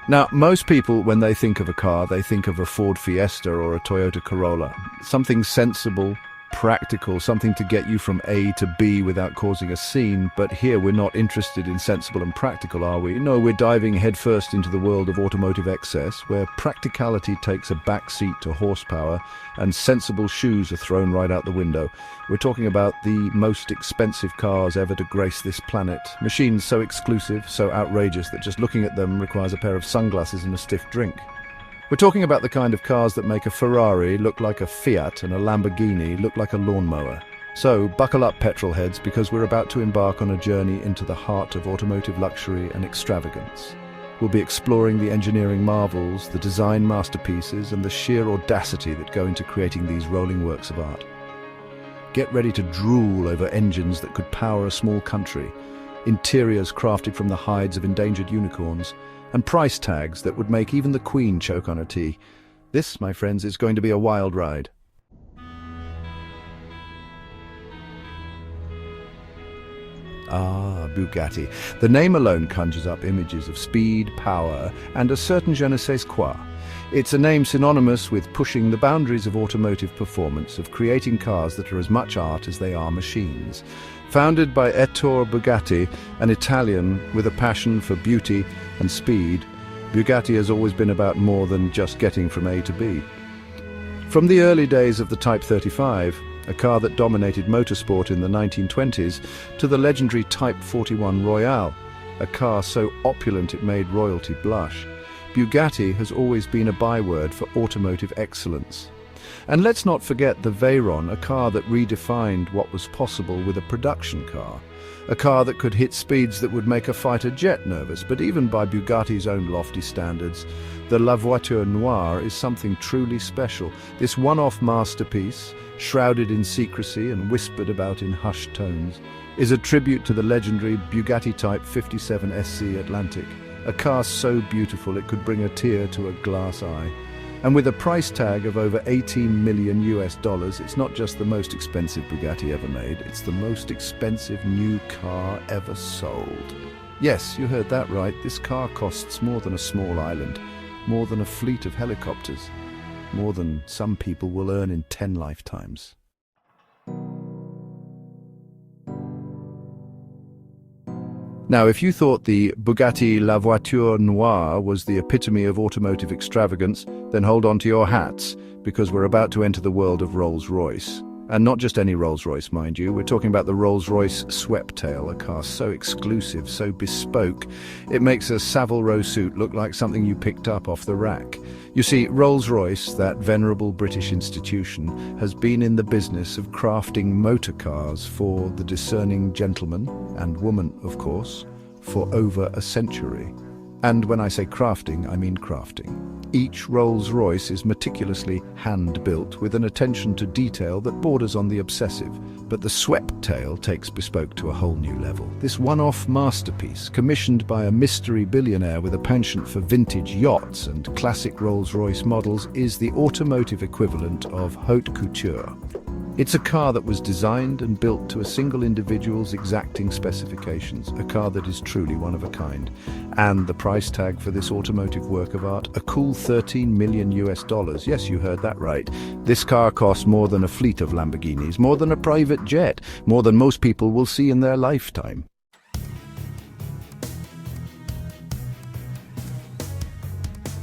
Now, most people, when they think of a car, they think of a Ford Fiesta or a Toyota Corolla. Something sensible, practical, something to get you from A to B without causing a scene. But here we're not interested in sensible and practical, are we? No, we're diving headfirst into the world of automotive excess, where practicality takes a backseat to horsepower and sensible shoes are thrown right out the window. We're talking about the most expensive cars ever to grace this planet. Machines so exclusive, so outrageous that just looking at them requires a pair of sunglasses and a stiff drink. We're talking about the kind of cars that make a Ferrari look like a Fiat and a Lamborghini look like a lawnmower. So buckle up, petrol heads, because we're about to embark on a journey into the heart of automotive luxury and extravagance. We'll be exploring the engineering marvels, the design masterpieces, and the sheer audacity that go into creating these rolling works of art. Get ready to drool over engines that could power a small country, interiors crafted from the hides of endangered unicorns, and price tags that would make even the Queen choke on her tea. This, my friends, is going to be a wild ride. Ah, Bugatti. The name alone conjures up images of speed, power, and a certain je ne sais quoi. It's a name synonymous with pushing the boundaries of automotive performance, of creating cars that are as much art as they are machines. Founded by Ettore Bugatti, an Italian with a passion for beauty and speed, Bugatti has always been about more than just getting from A to B. From the early days of the Type 35, a car that dominated motorsport in the 1920s, to the legendary Type 41 Royale, a car so opulent it made royalty blush, Bugatti has always been a byword for automotive excellence. And let's not forget the Veyron, a car that redefined what was possible with a production car. A car that could hit speeds that would make a fighter jet nervous, but even by Bugatti's own lofty standards, the La Voiture Noire is something truly special. This one-off masterpiece, shrouded in secrecy and whispered about in hushed tones, is a tribute to the legendary Bugatti Type 57 SC Atlantic, a car so beautiful it could bring a tear to a glass eye. And with a price tag of over $18 million, it's not just the most expensive Bugatti ever made, it's the most expensive new car ever sold. Yes, you heard that right. This car costs more than a small island, more than a fleet of helicopters, more than some people will earn in 10 lifetimes. Now, if you thought the Bugatti La Voiture Noire was the epitome of automotive extravagance, then hold on to your hats, because we're about to enter the world of Rolls-Royce. And not just any Rolls-Royce, mind you. We're talking about the Rolls-Royce Sweptail, a car so exclusive, so bespoke, it makes a Savile Row suit look like something you picked up off the rack. You see, Rolls-Royce, that venerable British institution, has been in the business of crafting motor cars for the discerning gentleman, and woman, of course, for over a century. And when I say crafting, I mean crafting. Each Rolls-Royce is meticulously hand-built with an attention to detail that borders on the obsessive. But the Sweptail takes bespoke to a whole new level. This one-off masterpiece, commissioned by a mystery billionaire with a penchant for vintage yachts and classic Rolls-Royce models, is the automotive equivalent of haute couture. It's a car that was designed and built to a single individual's exacting specifications, a car that is truly one of a kind. And the price tag for this automotive work of art, a cool $13 million. Yes, you heard that right. This car costs more than a fleet of Lamborghinis, more than a private jet, more than most people will see in their lifetime.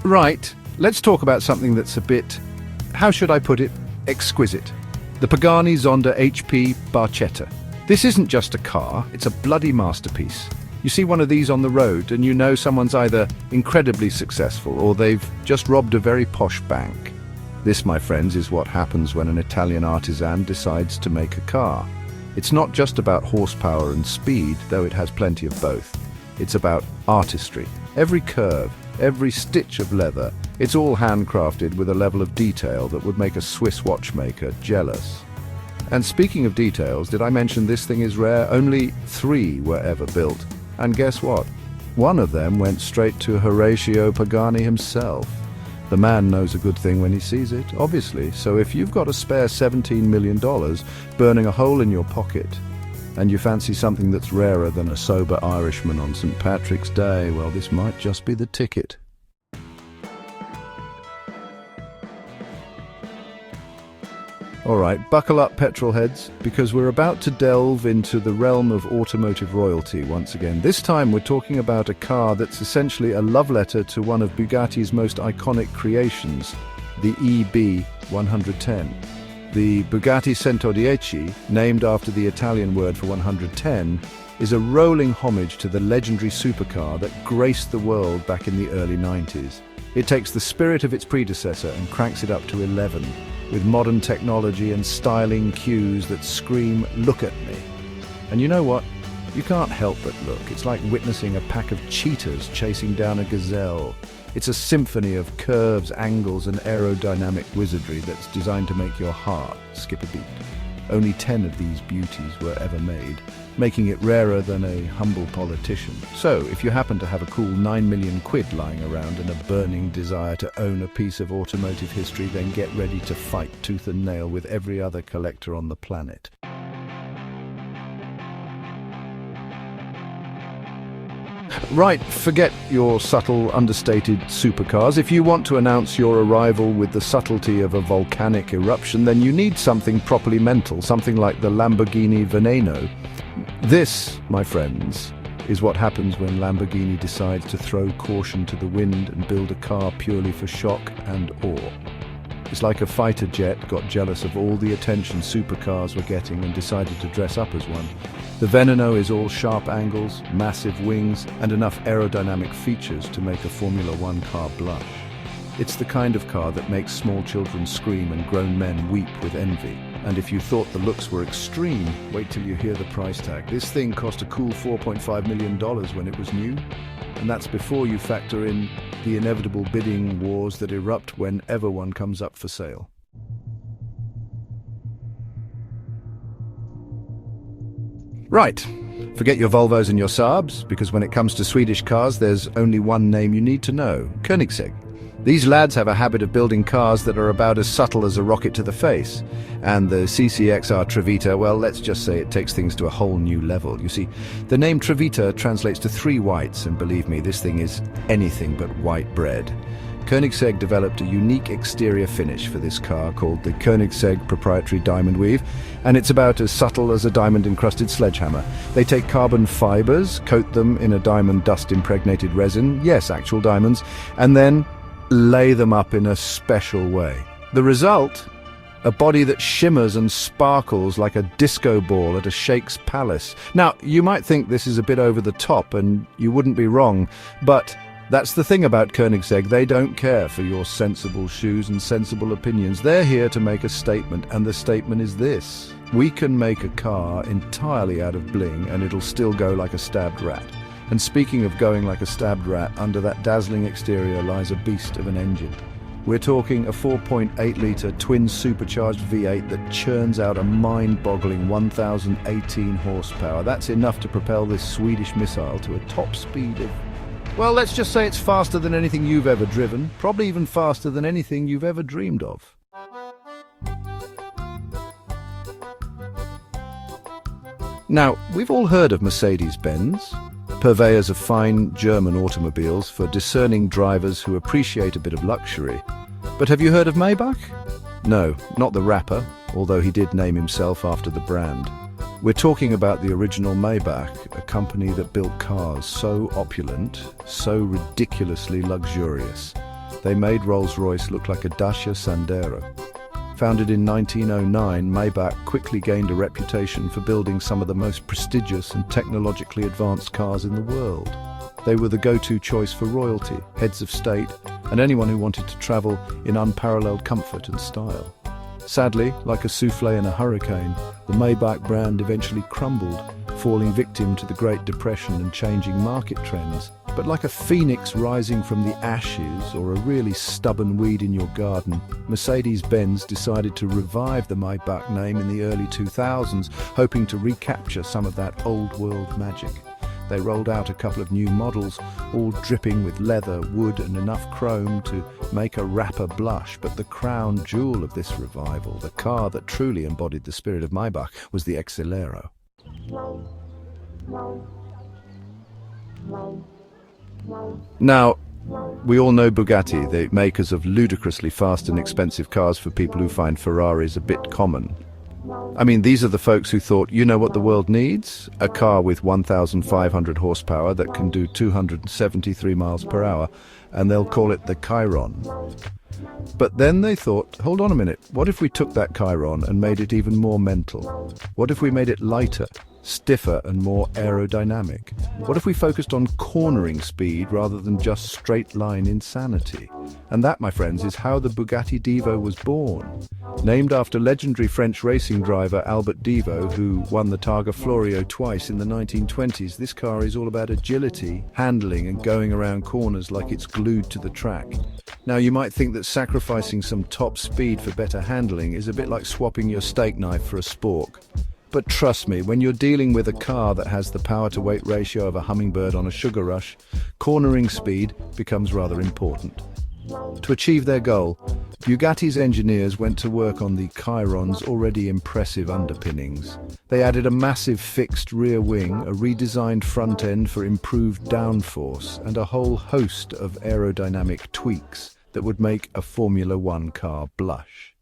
Right, let's talk about something that's a bit, how should I put it, exquisite. The Pagani Zonda HP Barchetta. This isn't just a car, it's a bloody masterpiece. You see one of these on the road and you know someone's either incredibly successful or they've just robbed a very posh bank. This, my friends, is what happens when an Italian artisan decides to make a car. It's not just about horsepower and speed, though it has plenty of both. It's about artistry. Every curve, every stitch of leather, it's all handcrafted with a level of detail that would make a Swiss watchmaker jealous. And speaking of details, did I mention this thing is rare? Only 3 were ever built. And guess what? One of them went straight to Horatio Pagani himself. The man knows a good thing when he sees it, obviously. So if you've got a spare $17 million burning a hole in your pocket, and you fancy something that's rarer than a sober Irishman on St. Patrick's Day, well, this might just be the ticket. Alright, buckle up petrol heads, because we're about to delve into the realm of automotive royalty once again. This time we're talking about a car that's essentially a love letter to one of Bugatti's most iconic creations, the EB 110. The Bugatti 110, named after the Italian word for 110, is a rolling homage to the legendary supercar that graced the world back in the early 90s. It takes the spirit of its predecessor and cranks it up to 11, with modern technology and styling cues that scream, "Look at me." And you know what? You can't help but look. It's like witnessing a pack of cheetahs chasing down a gazelle. It's a symphony of curves, angles, and aerodynamic wizardry that's designed to make your heart skip a beat. Only 10 of these beauties were ever made, making it rarer than a humble politician. So, if you happen to have a cool 9 million quid lying around and a burning desire to own a piece of automotive history, then get ready to fight tooth and nail with every other collector on the planet. Right, forget your subtle, understated supercars. If you want to announce your arrival with the subtlety of a volcanic eruption, then you need something properly mental, something like the Lamborghini Veneno. This, my friends, is what happens when Lamborghini decides to throw caution to the wind and build a car purely for shock and awe. It's like a fighter jet got jealous of all the attention supercars were getting and decided to dress up as one. The Veneno is all sharp angles, massive wings, and enough aerodynamic features to make a Formula One car blush. It's the kind of car that makes small children scream and grown men weep with envy. And if you thought the looks were extreme, wait till you hear the price tag. This thing cost a cool $4.5 million when it was new. And that's before you factor in the inevitable bidding wars that erupt whenever one comes up for sale. Right, forget your Volvos and your Saabs, because when it comes to Swedish cars, there's only one name you need to know: Koenigsegg. These lads have a habit of building cars that are about as subtle as a rocket to the face. And the CCXR Trevita, well, let's just say it takes things to a whole new level. You see, the name Trevita translates to 3 whites, and believe me, this thing is anything but white bread. Koenigsegg developed a unique exterior finish for this car called the Koenigsegg Proprietary Diamond Weave, and it's about as subtle as a diamond-encrusted sledgehammer. They take carbon fibers, coat them in a diamond dust-impregnated resin, yes, actual diamonds, and then lay them up in a special way. The result? A body that shimmers and sparkles like a disco ball at a sheik's palace. Now, you might think this is a bit over the top, and you wouldn't be wrong, but that's the thing about Koenigsegg. They don't care for your sensible shoes and sensible opinions. They're here to make a statement, and the statement is this: we can make a car entirely out of bling, and it'll still go like a stabbed rat. And speaking of going like a stabbed rat, under that dazzling exterior lies a beast of an engine. We're talking a 4.8-litre twin supercharged V8 that churns out a mind-boggling 1,018 horsepower. That's enough to propel this Swedish missile to a top speed of, well, let's just say it's faster than anything you've ever driven, probably even faster than anything you've ever dreamed of. Now, we've all heard of Mercedes-Benz, purveyors of fine German automobiles for discerning drivers who appreciate a bit of luxury. But have you heard of Maybach? No, not the rapper, although he did name himself after the brand. We're talking about the original Maybach, a company that built cars so opulent, so ridiculously luxurious. They made Rolls-Royce look like a Dacia Sandero. Founded in 1909, Maybach quickly gained a reputation for building some of the most prestigious and technologically advanced cars in the world. They were the go-to choice for royalty, heads of state, and anyone who wanted to travel in unparalleled comfort and style. Sadly, like a souffle in a hurricane, the Maybach brand eventually crumbled, falling victim to the Great Depression and changing market trends. But like a phoenix rising from the ashes or a really stubborn weed in your garden, Mercedes-Benz decided to revive the Maybach name in the early 2000s, hoping to recapture some of that old-world magic. They rolled out a couple of new models, all dripping with leather, wood and enough chrome to make a rapper blush. But the crown jewel of this revival, the car that truly embodied the spirit of Maybach, was the Excelero. Now, We all know Bugatti, the makers of ludicrously fast and expensive cars for people who find Ferraris a bit common. I mean, these are the folks who thought, you know what the world needs? A car with 1,500 horsepower that can do 273 miles per hour, and they'll call it the Chiron. But then they thought, hold on a minute, what if we took that Chiron and made it even more mental? What if we made it lighter, stiffer and more aerodynamic? What if we focused on cornering speed rather than just straight line insanity? And that, my friends, is how the Bugatti Divo was born. Named after legendary French racing driver Albert Divo, who won the Targa Florio twice in the 1920s, this car is all about agility, handling and going around corners like it's glued to the track. Now, you might think that sacrificing some top speed for better handling is a bit like swapping your steak knife for a spork. But trust me, when you're dealing with a car that has the power-to-weight ratio of a hummingbird on a sugar rush, cornering speed becomes rather important. To achieve their goal, Bugatti's engineers went to work on the Chiron's already impressive underpinnings. They added a massive fixed rear wing, a redesigned front end for improved downforce, and a whole host of aerodynamic tweaks that would make a Formula One car blush.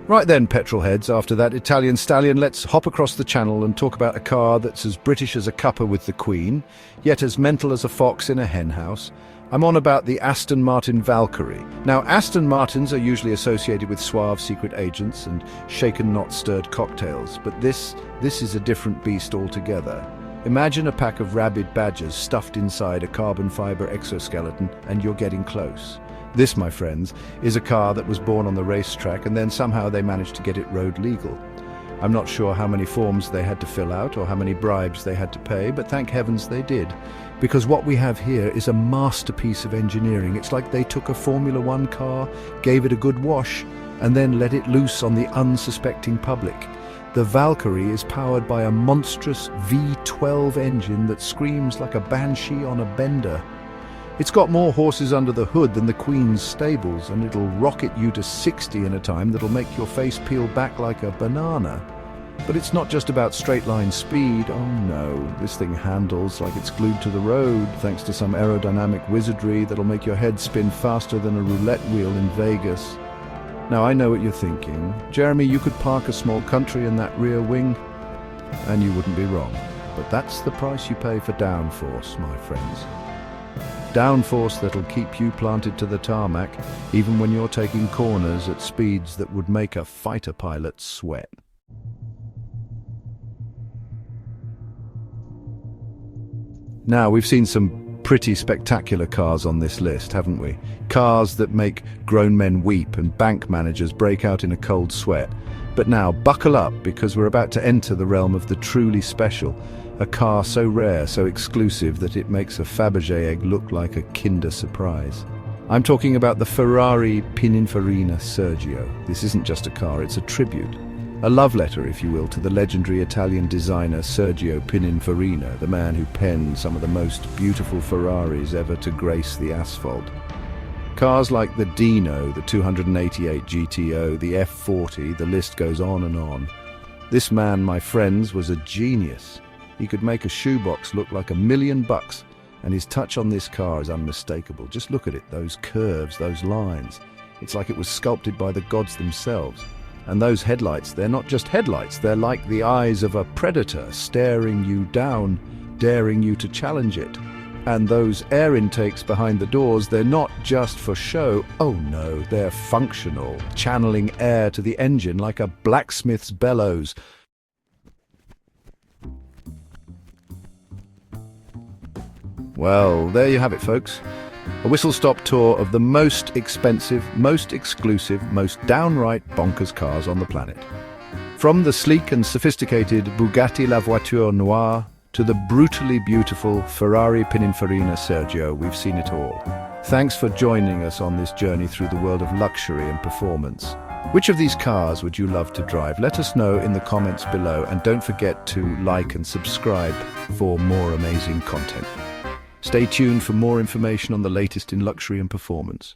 Right then, petrol heads, after that Italian stallion, let's hop across the channel and talk about a car that's as British as a cuppa with the Queen, yet as mental as a fox in a henhouse. I'm on about the Aston Martin Valkyrie. Now, Aston Martins are usually associated with suave secret agents and shaken not stirred cocktails, but this is a different beast altogether. Imagine a pack of rabid badgers stuffed inside a carbon fiber exoskeleton, and you're getting close. This, my friends, is a car that was born on the racetrack and then somehow they managed to get it road legal. I'm not sure how many forms they had to fill out or how many bribes they had to pay, but thank heavens they did. Because what we have here is a masterpiece of engineering. It's like they took a Formula One car, gave it a good wash, and then let it loose on the unsuspecting public. The Valkyrie is powered by a monstrous V12 engine that screams like a banshee on a bender. It's got more horses under the hood than the Queen's stables, and it'll rocket you to 60 in a time that'll make your face peel back like a banana. But it's not just about straight-line speed. Oh no, this thing handles like it's glued to the road, thanks to some aerodynamic wizardry that'll make your head spin faster than a roulette wheel in Vegas. Now, I know what you're thinking. Jeremy, you could park a small country in that rear wing, and you wouldn't be wrong. But that's the price you pay for downforce, my friends. Downforce that'll keep you planted to the tarmac, even when you're taking corners at speeds that would make a fighter pilot sweat. Now, we've seen some pretty spectacular cars on this list, haven't we? Cars that make grown men weep and bank managers break out in a cold sweat. But now, buckle up, because we're about to enter the realm of the truly special. A car so rare, so exclusive, that it makes a Fabergé egg look like a Kinder Surprise. I'm talking about the Ferrari Pininfarina Sergio. This isn't just a car, it's a tribute. A love letter, if you will, to the legendary Italian designer Sergio Pininfarina, the man who penned some of the most beautiful Ferraris ever to grace the asphalt. Cars like the Dino, the 288 GTO, the F40, the list goes on and on. This man, my friends, was a genius. He could make a shoebox look like $1 million, and his touch on this car is unmistakable. Just look at it, those curves, those lines. It's like it was sculpted by the gods themselves. And those headlights, they're not just headlights, they're like the eyes of a predator staring you down, daring you to challenge it. And those air intakes behind the doors, they're not just for show. Oh no, they're functional, channeling air to the engine like a blacksmith's bellows. Well, there you have it, folks. A whistle-stop tour of the most expensive, most exclusive, most downright bonkers cars on the planet. From the sleek and sophisticated Bugatti La Voiture Noire to the brutally beautiful Ferrari Pininfarina Sergio, we've seen it all. Thanks for joining us on this journey through the world of luxury and performance. Which of these cars would you love to drive? Let us know in the comments below, and don't forget to like and subscribe for more amazing content. Stay tuned for more information on the latest in luxury and performance.